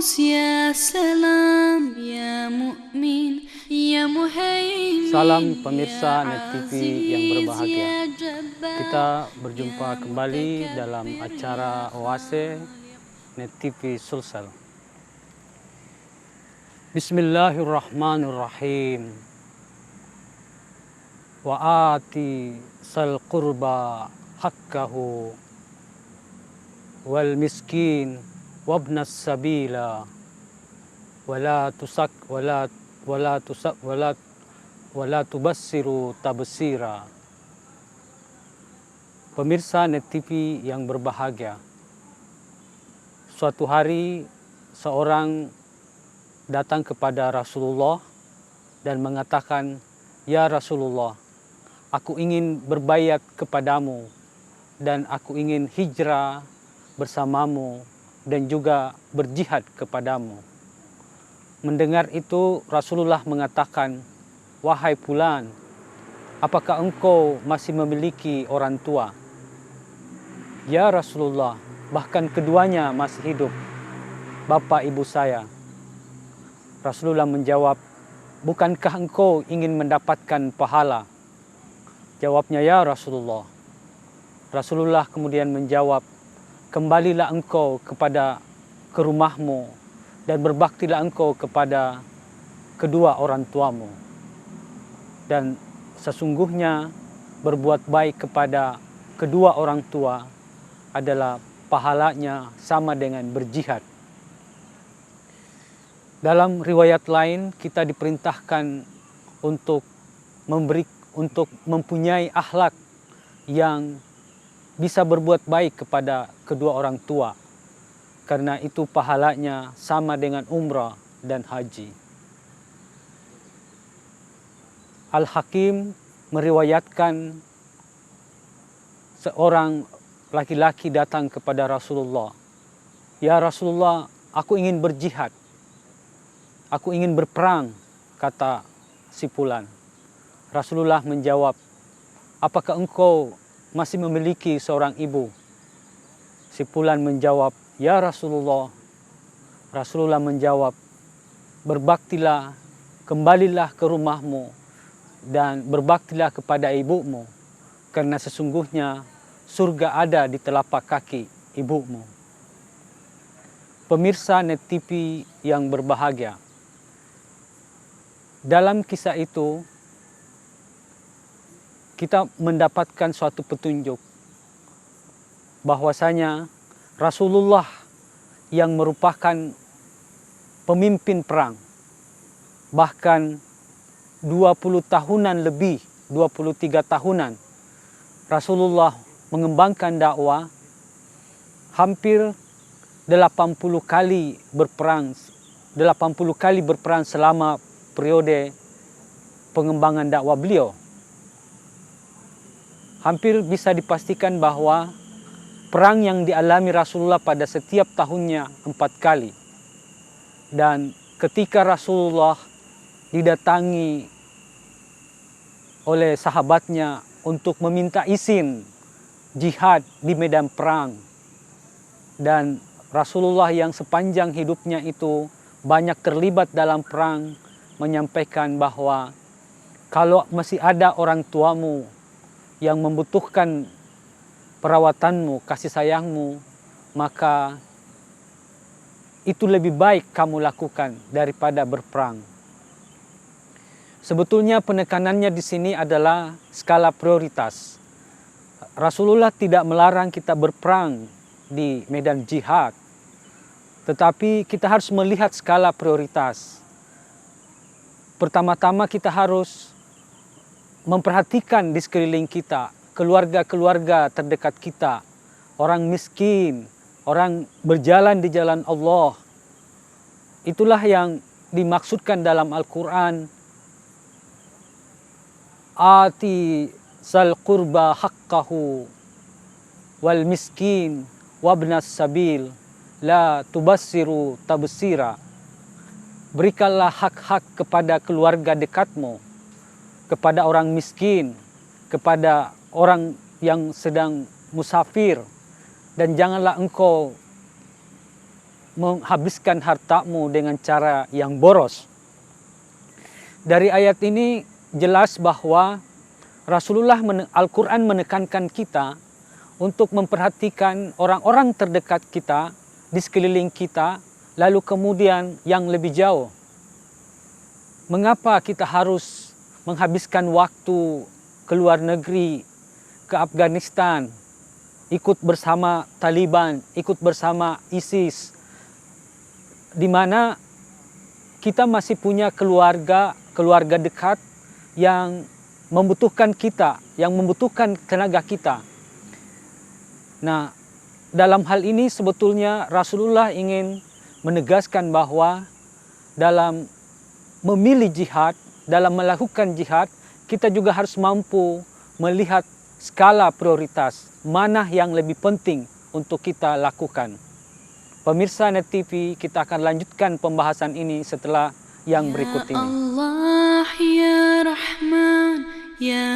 قدوس يا سلام يا مؤمن يا مهيمن. Salam pemirsa Net TV yang berbahagia. Kita berjumpa kembali dalam acara Oase Net TV Sulsel. Bismillahirrahmanirrahim. Wa ati sal qurba haqqahu wal miskin wabnas sabila wala tubassiru tabsira. Pemirsa Net TV yang berbahagia, suatu hari seorang datang kepada Rasulullah dan mengatakan, "Ya Rasulullah, aku ingin berbaiat kepadamu dan aku ingin hijrah bersamamu dan juga berjihad kepadamu." Mendengar itu Rasulullah mengatakan, "Wahai fulan, apakah engkau masih memiliki orang tua?" "Ya Rasulullah, bahkan keduanya masih hidup, bapak ibu saya." Rasulullah menjawab, "Bukankah engkau ingin mendapatkan pahala?" Jawabnya, "Ya Rasulullah." Rasulullah kemudian menjawab, "Kembalilah engkau ke rumahmu dan berbaktilah engkau kepada kedua orang tuamu. Dan sesungguhnya berbuat baik kepada kedua orang tua adalah pahalanya sama dengan berjihad." Dalam riwayat lain kita diperintahkan untuk mempunyai akhlak yang bisa berbuat baik kepada kedua orang tua, karena itu pahalanya sama dengan umrah dan haji. Al-Hakim meriwayatkan seorang laki-laki datang kepada Rasulullah. "Ya Rasulullah, aku ingin berjihad. Aku ingin berperang," kata si fulan. Rasulullah menjawab, "Apakah engkau masih memiliki seorang ibu?" Si fulan menjawab, "Ya Rasulullah." Rasulullah menjawab, "Berbaktilah, kembalilah ke rumahmu dan berbaktilah kepada ibumu, karena sesungguhnya surga ada di telapak kaki ibumu." Pemirsa Net TV yang berbahagia, dalam kisah itu kita mendapatkan suatu petunjuk bahwasanya Rasulullah yang merupakan pemimpin perang, bahkan 20 tahunan lebih, 23 tahunan Rasulullah mengembangkan dakwah, hampir 80 kali berperang selama periode pengembangan dakwah beliau. Hampir bisa dipastikan bahwa perang yang dialami Rasulullah pada setiap tahunnya 4 kali. Dan ketika Rasulullah didatangi oleh sahabatnya untuk meminta izin jihad di medan perang, dan Rasulullah yang sepanjang hidupnya itu banyak terlibat dalam perang, menyampaikan bahwa kalau masih ada orang tuamu yang membutuhkan perawatanmu, kasih sayangmu, maka itu lebih baik kamu lakukan daripada berperang. Sebetulnya penekanannya di sini adalah skala prioritas. Rasulullah tidak melarang kita berperang di medan jihad, tetapi kita harus melihat skala prioritas. Pertama-tama kita harus memperhatikan di sekeliling kita, keluarga-keluarga terdekat kita, orang miskin, orang berjalan di jalan Allah. Itulah yang dimaksudkan dalam Al-Quran. "Ati sal qurba haqqahu wal miskin wabnas sabil la tubassiru tabsira." Berikanlah hak-hak kepada keluarga dekatmu, kepada orang miskin, kepada orang yang sedang musafir, dan janganlah engkau menghabiskan hartamu dengan cara yang boros. Dari ayat ini jelas bahwa Rasulullah Al-Quran menekankan kita untuk memperhatikan orang-orang terdekat kita, di sekeliling kita, lalu kemudian yang lebih jauh. Mengapa kita harus menghabiskan waktu ke luar negeri, ke Afghanistan, ikut bersama Taliban, ikut bersama ISIS, di mana kita masih punya keluarga dekat yang membutuhkan kita, yang membutuhkan tenaga kita. Nah, dalam hal ini sebetulnya Rasulullah ingin menegaskan bahwa dalam memilih jihad, dalam melakukan jihad, kita juga harus mampu melihat skala prioritas, mana yang lebih penting untuk kita lakukan. Pemirsa Net TV, kita akan lanjutkan pembahasan ini setelah yang berikut ini. Ya Allah, ya Rahman, ya